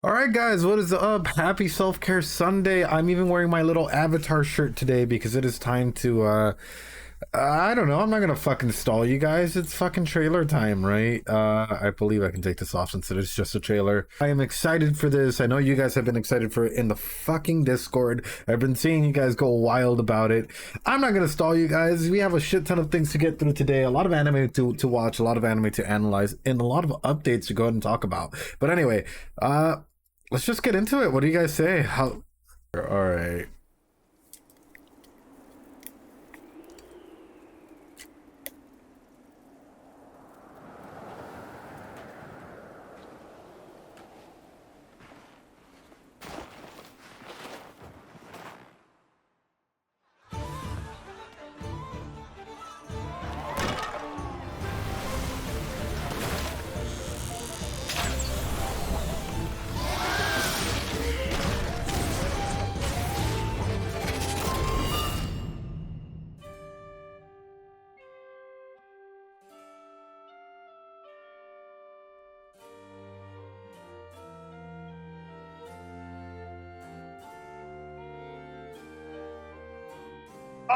All right, guys, what is up? Happy self-care Sunday. I'm even wearing my little avatar shirt today because it is time to, I don't know. I'm not gonna fucking stall you guys. It's fucking trailer time, right? I believe I can take this off since it is just a trailer. I am excited for this. I know you guys have been excited for it in the fucking Discord. I've been seeing you guys go wild about it. I'm not gonna stall you guys. We have a shit ton of things to get through today. A lot of anime to watch, a lot of anime to analyze, and a lot of updates to go ahead and talk about. But anyway, let's just get into it. What do you guys say? How? All right.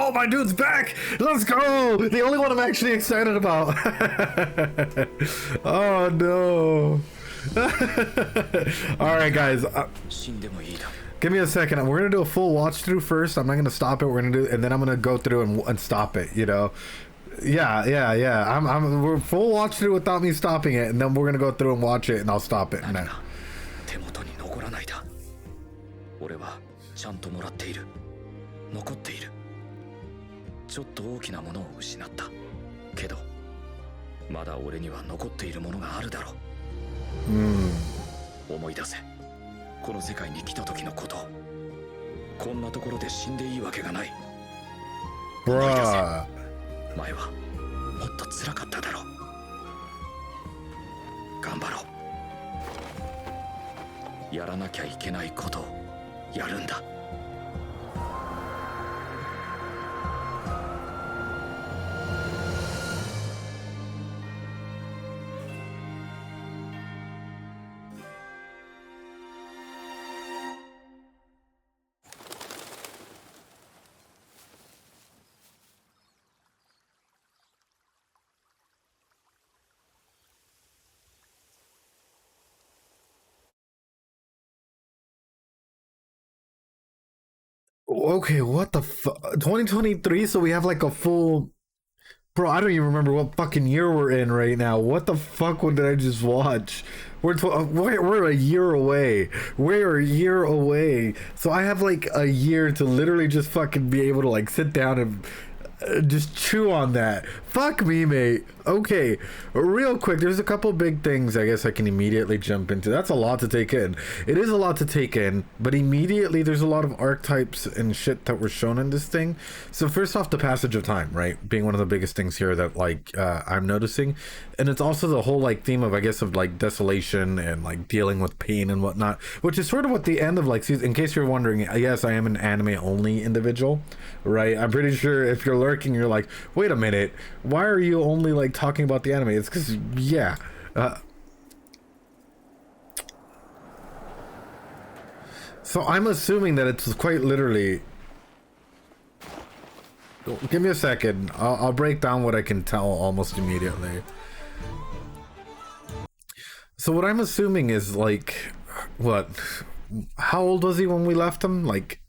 Oh, my dude's back! Let's go! The only one I'm actually excited about. Oh no! All right, guys. Give me a second. We're gonna do a full watch through first. I'm not gonna stop it. We're gonna do, and then I'm gonna go through and stop it. You know? Yeah. We're full watch through without me stopping it, and then we're gonna go through and watch it, and I'll stop it. And then...ちょっと大きなものを失ったけどまだ俺には残っているものがあるだろう。思い出せ、この世界に来た時のこと。こんなところで死んでいいわけがない。思い出せ、前はもっと辛かっただろう。頑張ろう。やらなきゃいけないことをやるんだ。Okay, what the fuck? 2023, so we have like a full... Bro, I don't even remember what fucking year we're in right now. What the fuck did I just watch? We're a year away. We're a year away. So I have like a year to literally just fucking be able to like sit down and just chew on that. Fuck me, mate. Okay, real quick, there's a couple big things I guess I can immediately jump into. That's a lot to take in. It is a lot to take in, but immediately there's a lot of archetypes and shit that were shown in this thing. So first off, the passage of time, right, being one of the biggest things here that like I'm noticing. And it's also the whole like theme of, I guess, of like desolation and like dealing with pain and whatnot, which is sort of what the end of like season, in case you're wondering, yes, I am an anime only individual, right? I'm pretty sure if you're lurking, you're like, wait a minute, why are you only like talking about the anime? It's because, yeah. So I'm assuming that it's quite literally... Give me a second. I'll break down what I can tell almost immediately. So what I'm assuming is like, what? How old was he when we left him? Like,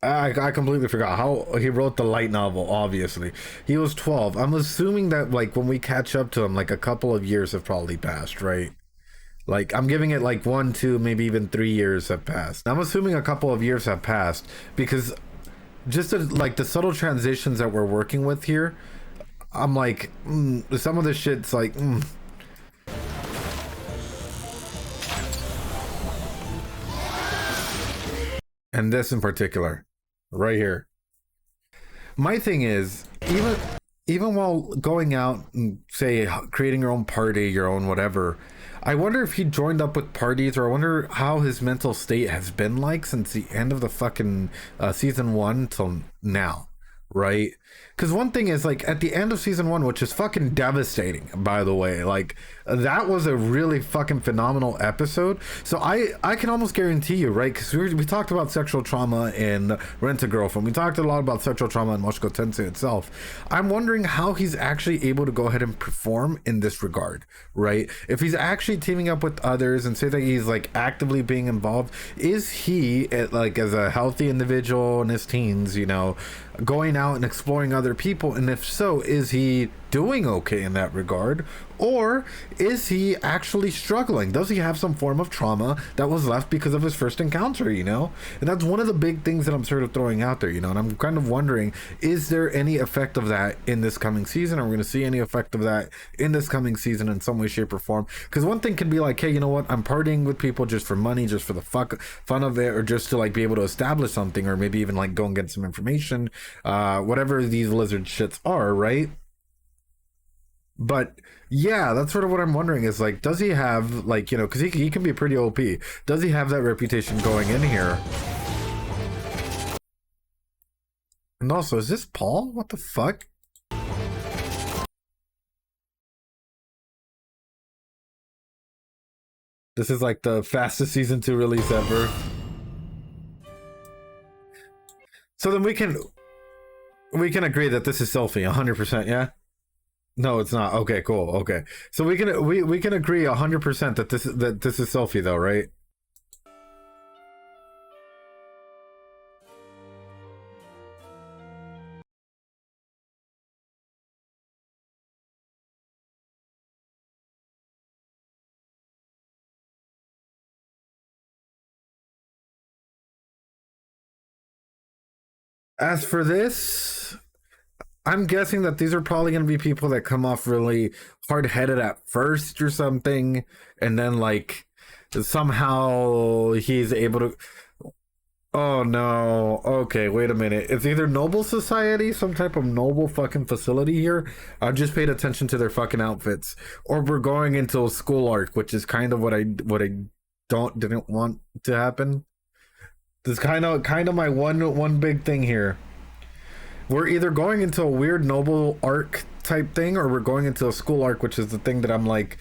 I completely forgot how he wrote the light novel. Obviously he was 12. I'm assuming that like when we catch up to him, like a couple of years have probably passed, right? Like I'm giving it like 1, 2, maybe even 3 years have passed. I'm assuming a couple of years have passed because just like the subtle transitions that we're working with here, I'm like some of the shit's like and this in particular right here. My thing is, even while going out and say creating your own party, your own whatever, I wonder if he joined up with parties, or I wonder how his mental state has been like since the end of the fucking season 1 till now, right? Because one thing is, like, at the end of season 1, which is fucking devastating, by the way, like, that was a really fucking phenomenal episode. So I can almost guarantee you, right? Because we talked about sexual trauma in Rent a Girlfriend. We talked a lot about sexual trauma in Mushoku Tensei itself. I'm wondering how he's actually able to go ahead and perform in this regard, right? If he's actually teaming up with others and say that he's, like, actively being involved, is he, like, as a healthy individual in his teens, you know, going out and exploring other people? And if so, is he doing okay in that regard, or is he actually struggling? Does he have some form of trauma that was left because of his first encounter, you know? And that's one of the big things that I'm sort of throwing out there, you know? And I'm kind of wondering, is there any effect of that in this coming season? Are we going to see any effect of that in this coming season in some way, shape, or form? Because one thing can be like, hey, you know what, I'm partying with people just for money, just for the fun of it, or just to like be able to establish something, or maybe even like go and get some information, whatever these lizard shits are, right? But yeah, that's sort of what I'm wondering is, like, does he have, like, you know, because he can be pretty OP. Does he have that reputation going in here? And also, is this Paul? What the fuck? This is like the fastest season 2 release ever. So then we can agree that this is Sylphy 100%, yeah? No, it's not. Okay, cool. Okay. So we can agree 100% that this is Sylphy though, right? As for this, I'm guessing that these are probably going to be people that come off really hard-headed at first or something, and then like somehow he's able to. Oh no. Okay, wait a minute. It's either Noble Society, some type of noble fucking facility here. I just paid attention to their fucking outfits, or we're going into a school arc, which is kind of what I didn't want to happen. This is kind of my one big thing here. We're either going into a weird noble arc type thing, or we're going into a school arc, which is the thing that I'm like,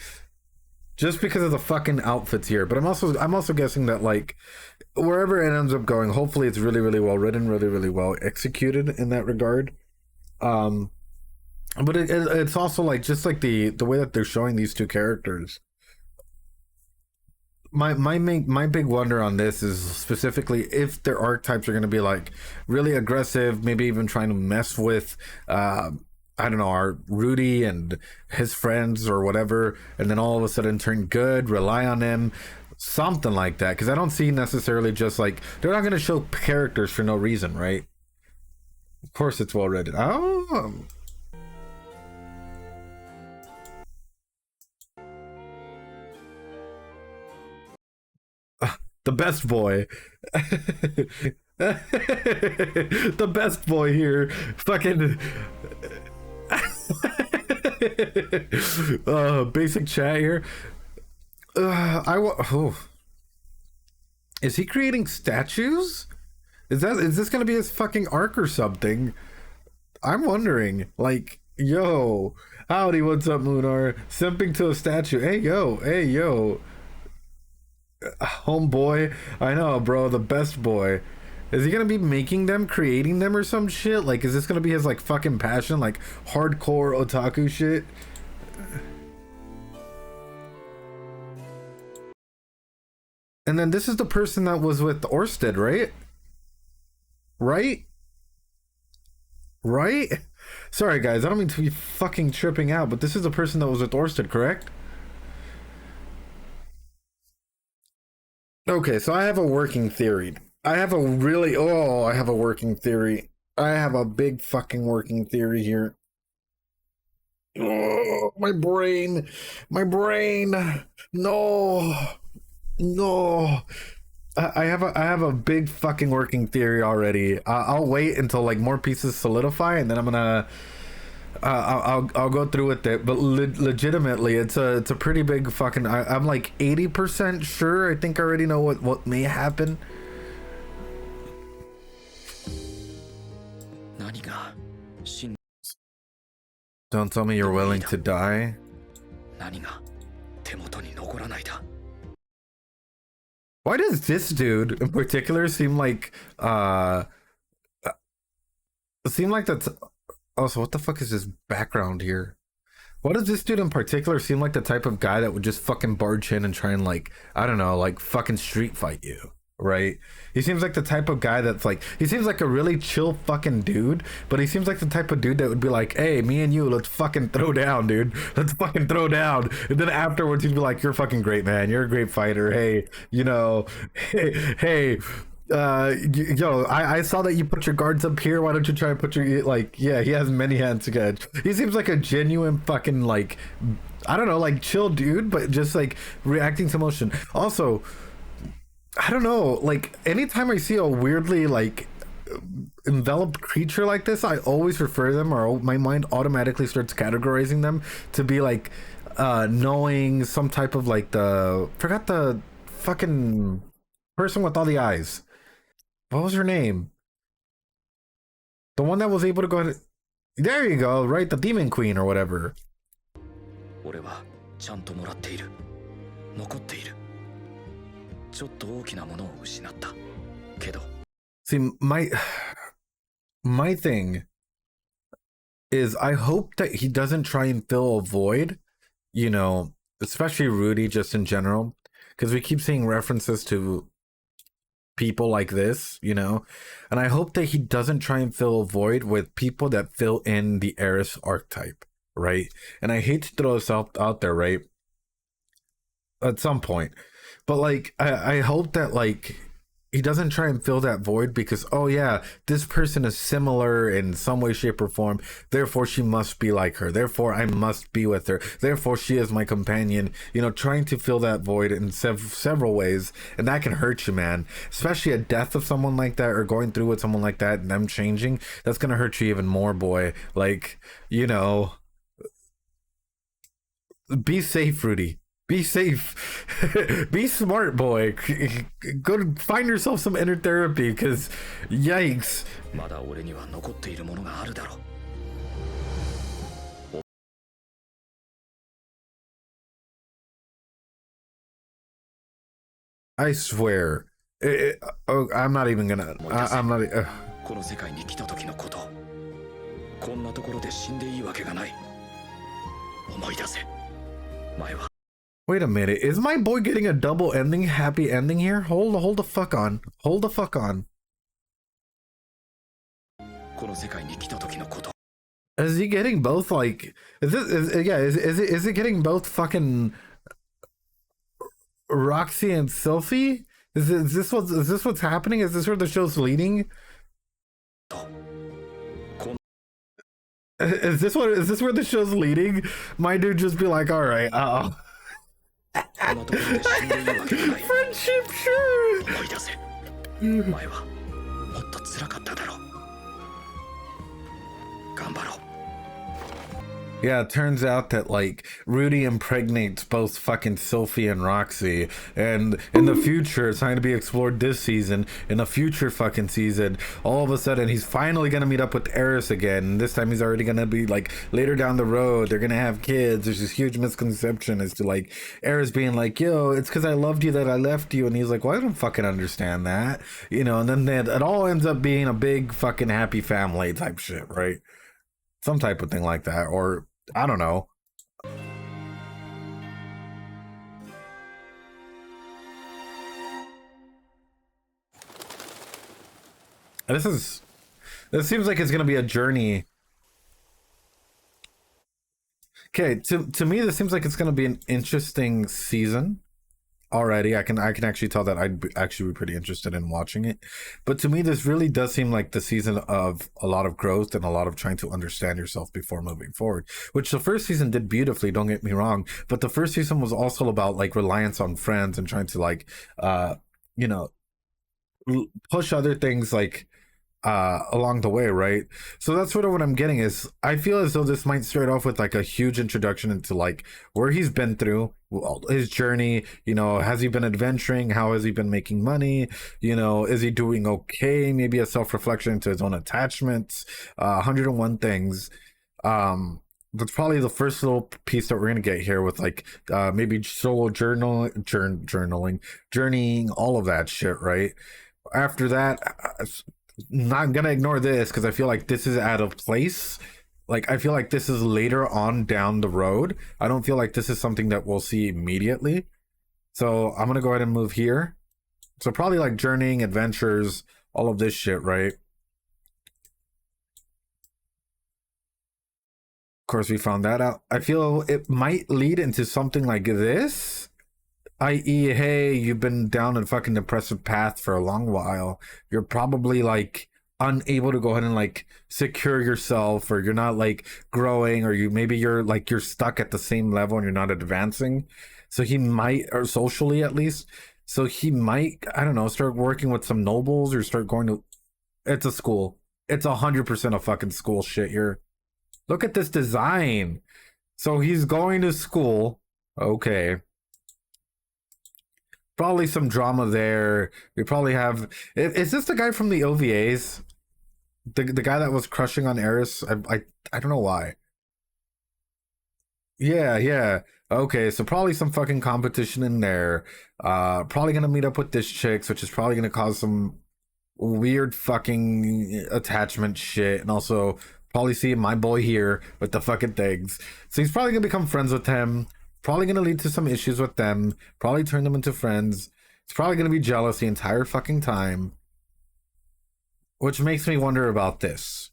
just because of the fucking outfits here. But I'm also guessing that, like, wherever it ends up going, hopefully it's really, really well written, really, really well executed in that regard. But it's also like, just like the way that they're showing these two characters. My big wonder on this is specifically if their archetypes are going to be like really aggressive, maybe even trying to mess with I don't know, our Rudy and his friends or whatever, and then all of a sudden turn good, rely on him, something like that. Because I don't see necessarily just like, they're not going to show characters for no reason, right? Of course it's well written. Oh, the best boy. The best boy here. Fucking basic chat here. Is he creating statues? Is this gonna be his fucking arc or something? I'm wondering. Like, yo, howdy, what's up, Lunar? Simping to a statue. Hey yo. Homeboy. I know, bro, the best boy. Is he gonna be making them, creating them, or some shit? Like, is this gonna be his like fucking passion, like hardcore otaku shit? And then this is the person that was with Orsted, right? Right? Sorry guys, I don't mean to be fucking tripping out, but this is the person that was with Orsted, correct? Okay, so I have a working theory. I have a working theory. I have a big fucking working theory here. Oh, my brain. No. I have a big fucking working theory already. I'll wait until like more pieces solidify, and then I'm gonna I'll go through with it. But legitimately, it's a pretty big fucking. I'm like 80% sure. I think I already know what may happen. 何が死 Don't tell me you're willing to die. 何が手元に残らないだ。 Why does this dude in particular seem like that's also, what the fuck is this background here? Why does this dude in particular seem like the type of guy that would just fucking barge in and try and, like, I don't know, like fucking street fight you, right? He seems like the type of guy that's like, he seems like a really chill fucking dude, but he seems like the type of dude that would be like, hey, me and you, let's fucking throw down, dude. Let's fucking throw down. And then afterwards he'd be like, you're fucking great, man. You're a great fighter. Hey, you know, hey, yo, I saw that you put your guards up here. Why don't you try and put your, like, yeah, he has many hands to catch. He seems like a genuine fucking, like, I don't know, like chill dude, but just like reacting to emotion. Also, I don't know, like anytime I see a weirdly like enveloped creature like this, I always refer them, or my mind automatically starts categorizing them to be like knowing some type of like forgot the fucking person with all the eyes. What was her name? The one that was able to go ahead. There you go, right? The demon queen or whatever. 俺はちゃんともらっている。残っている。ちょっと大きなものを失った。けど。See, my thing is I hope that he doesn't try and fill a void, you know, especially Rudy just in general, because we keep seeing references to people like this, you know, and I hope that he doesn't try and fill a void with people that fill in the Eris archetype, right? And I hate to throw this out there, right, at some point, but like I hope that like he doesn't try and fill that void because, oh yeah, this person is similar in some way, shape, or form, therefore she must be like her, therefore I must be with her, therefore she is my companion, you know, trying to fill that void in several ways. And that can hurt you, man, especially a death of someone like that, or going through with someone like that and them changing. That's gonna hurt you even more, boy. Like, you know, be safe, Rudy. Be safe. Be smart, boy. Go find yourself some inner therapy, because yikes. まだ俺には残っているものがあるだろう。 I swear. I'm not even gonna. I'm not. この世界に来た時のこと。こんなところで死んでいいわけがない。思い出せ。前は。 Wait a minute, is my boy getting a double ending, happy ending here? Hold the fuck on. Hold the fuck on. Is he getting both, like, is it getting both fucking Roxy and Sylphy? Is this what's happening? Is this where the show's leading? Is this where the show's leading? My dude just be like, all right, friendship, sure. 思い出せ。前はもっと辛かっただろう。頑張ろう。 Yeah, it turns out that like Rudy impregnates both fucking Sylphy and Roxy, and in the future, it's going to be explored this season. In a future fucking season, all of a sudden he's finally gonna meet up with Eris again. And this time he's already gonna be like later down the road. They're gonna have kids. There's this huge misconception as to like Eris being like, "Yo, it's because I loved you that I left you," and he's like, "Well, I don't fucking understand that," you know. And then it all ends up being a big fucking happy family type shit, right? Some type of thing like that, or I don't know. This seems like it's gonna be a journey. Okay, to me this seems like it's gonna be an interesting season. Already, I can actually tell that I'd actually be pretty interested in watching it. But to me, this really does seem like the season of a lot of growth and a lot of trying to understand yourself before moving forward, which the first season did beautifully, don't get me wrong. But the first season was also about like reliance on friends and trying to like, you know, push other things like along the way, right? So that's sort of what I'm getting is I feel as though this might start off with like a huge introduction into like where he's been through, his journey, you know, has he been adventuring, how has he been making money, you know, is he doing okay, maybe a self-reflection into his own attachments, 101 things, That's probably the first little piece that we're gonna get here with like maybe solo journaling, journeying, all of that shit, right? After that, not gonna ignore this because I feel like this is out of place. Like I feel like this is later on down the road. I don't feel like this is something that we'll see immediately. So I'm gonna go ahead and move here. So probably like journeying, adventures, all of this shit, right? Of course, we found that out. I feel it might lead into something like this, i.e., hey, you've been down a fucking depressive path for a long while. You're probably like unable to go ahead and like secure yourself, or you're not like growing, or you're stuck at the same level and you're not advancing. So he might, or socially at least. So he might, I don't know, start working with some nobles or start going to. It's a school. It's 100% a fucking school shit here. Look at this design. So he's going to school. Okay. Probably some drama there. We probably have. Is this the guy from the OVAs? The guy that was crushing on Eris? I don't know why. Yeah. Okay, so probably some fucking competition in there. Probably gonna meet up with this chick, which is probably gonna cause some weird fucking attachment shit, and also probably see my boy here with the fucking things. So he's probably gonna become friends with him. Probably gonna lead to some issues with them. Probably turn them into friends. It's probably gonna be jealous the entire fucking time. Which makes me wonder about this.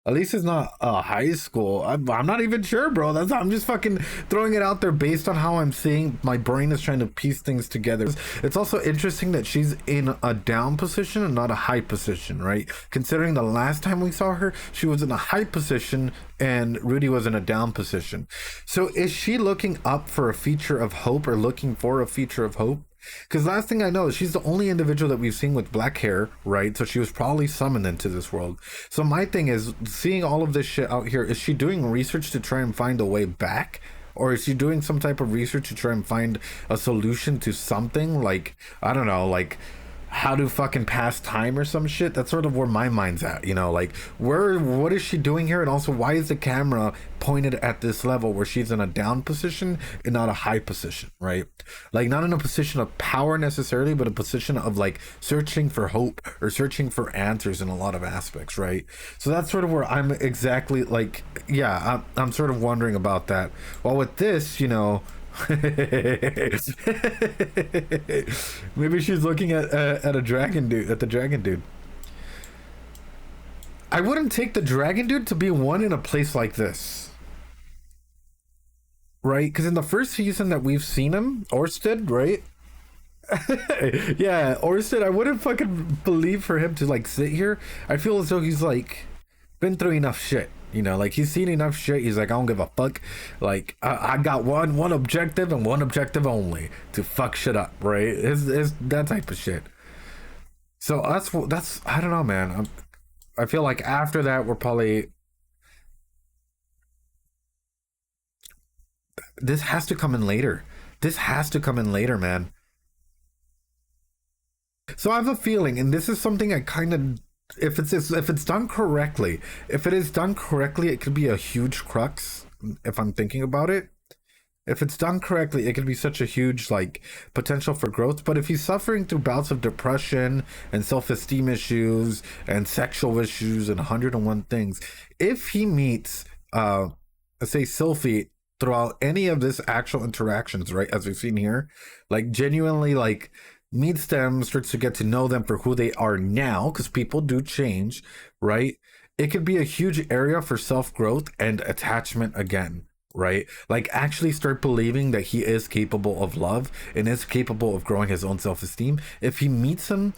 At least it's not high school. I'm not even sure, bro. I'm just fucking throwing it out there based on how I'm seeing. My brain is trying to piece things together. It's also interesting that she's in a down position and not a high position, right? Considering the last time we saw her, she was in a high position and Rudy was in a down position. So is she looking up for a feature of hope, or looking for a feature of hope? Because last thing I know is she's the only individual that we've seen with black hair, right? So she was probably summoned into this world. So my thing is, seeing all of this shit out here, is she doing research to try and find a way back? Or is she doing some type of research to try and find a solution to something? Like, I don't know, like how to fucking pass time or some shit. That's sort of where my mind's at, you know, like what is she doing here? And also, why is the camera pointed at this level where she's in a down position and not a high position, right? Like not in a position of power necessarily, but a position of like searching for hope or searching for answers in a lot of aspects, right? So that's sort of where I'm exactly like, yeah, I'm sort of wondering about that. Well, with this, you know, maybe she's looking at a dragon dude, at the dragon dude. I wouldn't take the dragon dude to be one in a place like this, right? Because in the first season that we've seen him, Orsted, right? Yeah, Orsted, I wouldn't fucking believe for him to like sit here. I feel as though he's like been through enough shit. You know, like he's seen enough shit. He's like, I don't give a fuck. Like I got one objective and one objective only, to fuck shit up, right? It's that type of shit. So that's I don't know, man. I feel like after that we're probably, this has to come in later. This has to come in later, man. So I have a feeling, and this is something I kind of, if it's done correctly, if it is done correctly, it could be a huge crux. If I'm thinking about it, if it's done correctly, it could be such a huge like potential for growth. But if he's suffering through bouts of depression and self-esteem issues and sexual issues and 101 things, if he meets let's say Sylphy throughout any of this actual interactions, right, as we've seen here, like genuinely like meets them, starts to get to know them for who they are now, because people do change, right? It could be a huge area for self-growth and attachment again, right? Like actually start believing that he is capable of love and is capable of growing his own self-esteem if he meets them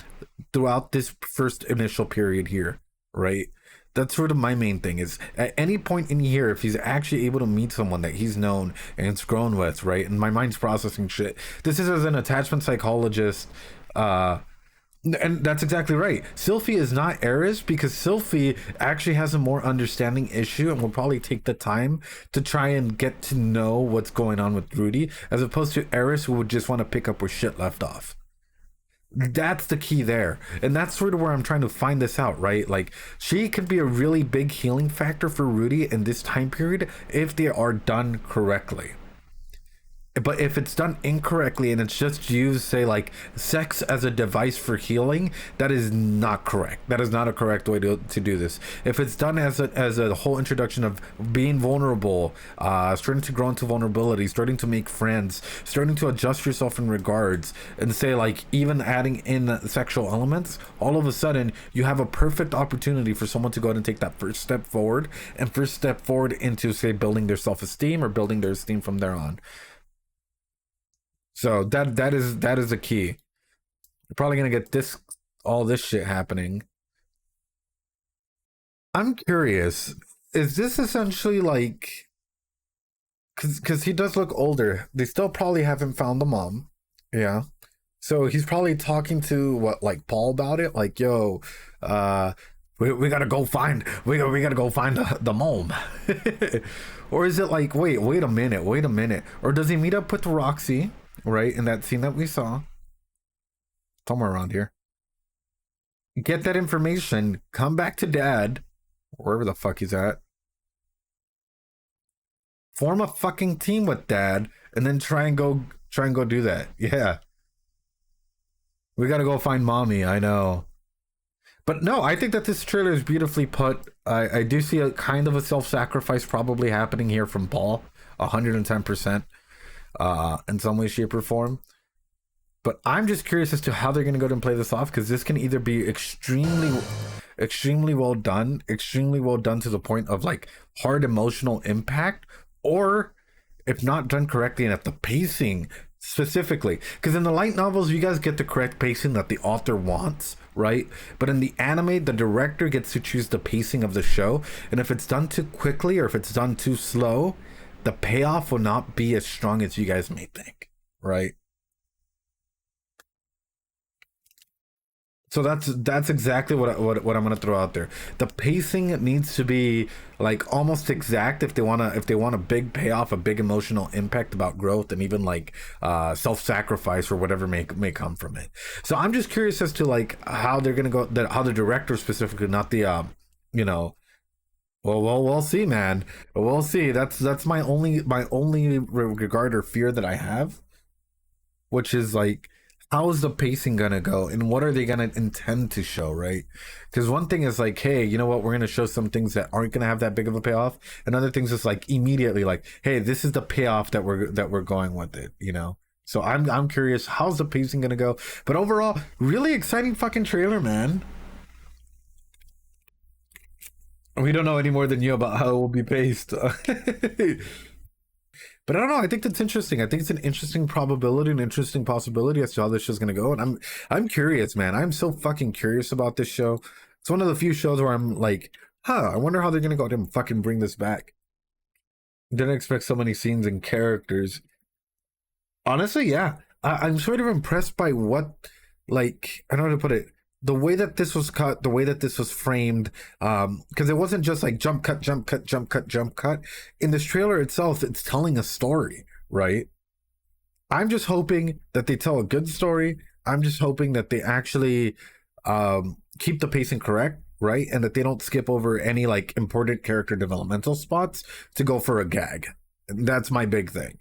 throughout this first initial period here, right? That's sort of my main thing, is at any point in here, if he's actually able to meet someone that he's known and it's grown with, right? And my mind's processing shit. This is as an attachment psychologist, and that's exactly right. Sylphy is not Eris, because Sylphy actually has a more understanding issue and will probably take the time to try and get to know what's going on with Rudy, as opposed to Eris, who would just want to pick up where shit left off. That's the key there, and that's sort of where I'm trying to find this out, right? Like, she could be a really big healing factor for Rudy in this time period if they are done correctly. But if it's done incorrectly and it's just used, say, like sex as a device for healing, that is not correct. That is not a correct way to do this. If it's done as a whole introduction of being vulnerable, starting to grow into vulnerability, starting to make friends, starting to adjust yourself in regards, and say, like, even adding in sexual elements, all of a sudden you have a perfect opportunity for someone to go ahead and take that first step forward, and first step forward into, say, building their self-esteem or building their esteem from there on. So that is the key. You're probably gonna get all this shit happening. I'm curious, is this essentially like, because he does look older, they still probably haven't found the mom. Yeah. So he's probably talking to like Paul about it, like, yo, we gotta go find the mom. Or is it like, wait a minute, or does he meet up with Roxy, right, in that scene that we saw somewhere around here, get that information, come back to dad, wherever the fuck he's at, form a fucking team with dad, and then try and go do that. Yeah, we gotta go find mommy. I know, but no, I think that this trailer is beautifully put. I do see a kind of a self-sacrifice probably happening here from Paul, 110%, in some way, shape, or form. But I'm just curious as to how they're going to go and play this off, because this can either be extremely well done to the point of like hard emotional impact, or if not done correctly and if the pacing specifically, because in the light novels you guys get the correct pacing that the author wants, right? But in the anime, the director gets to choose the pacing of the show, and if it's done too quickly or if it's done too slow, the payoff will not be as strong as you guys may think, right? So that's exactly what I'm gonna throw out there. The pacing needs to be like almost exact if they want a big payoff, a big emotional impact about growth, and even like self-sacrifice or whatever may come from it. So I'm just curious as to like how they're gonna go, how the director specifically, not the you know. Well, we'll see, man. We'll see. That's my only regard or fear that I have, which is like, how is the pacing gonna go, and what are they gonna intend to show, right? Because one thing is like, hey, you know what, we're gonna show some things that aren't gonna have that big of a payoff, and other things is like immediately like, hey, this is the payoff that we're going with it, you know. So I'm curious, how's the pacing gonna go? But overall, really exciting fucking trailer, man. We don't know any more than you about how it will be paced. But I don't know. I think that's interesting. I think it's an interesting probability, an interesting possibility as to how this show's gonna go. And I'm curious, man. I'm so fucking curious about this show. It's one of the few shows where I'm like, I wonder how they're gonna go and fucking bring this back. Didn't expect so many scenes and characters. Honestly, yeah. I'm sort of impressed by what, like, I don't know how to put it, the way that this was cut, the way that this was framed, because it wasn't just like jump cut. In this trailer itself, it's telling a story, right? I'm just hoping that they tell a good story. I'm just hoping that they actually keep the pacing correct, right? And that they don't skip over any like important character developmental spots to go for a gag. That's my big thing.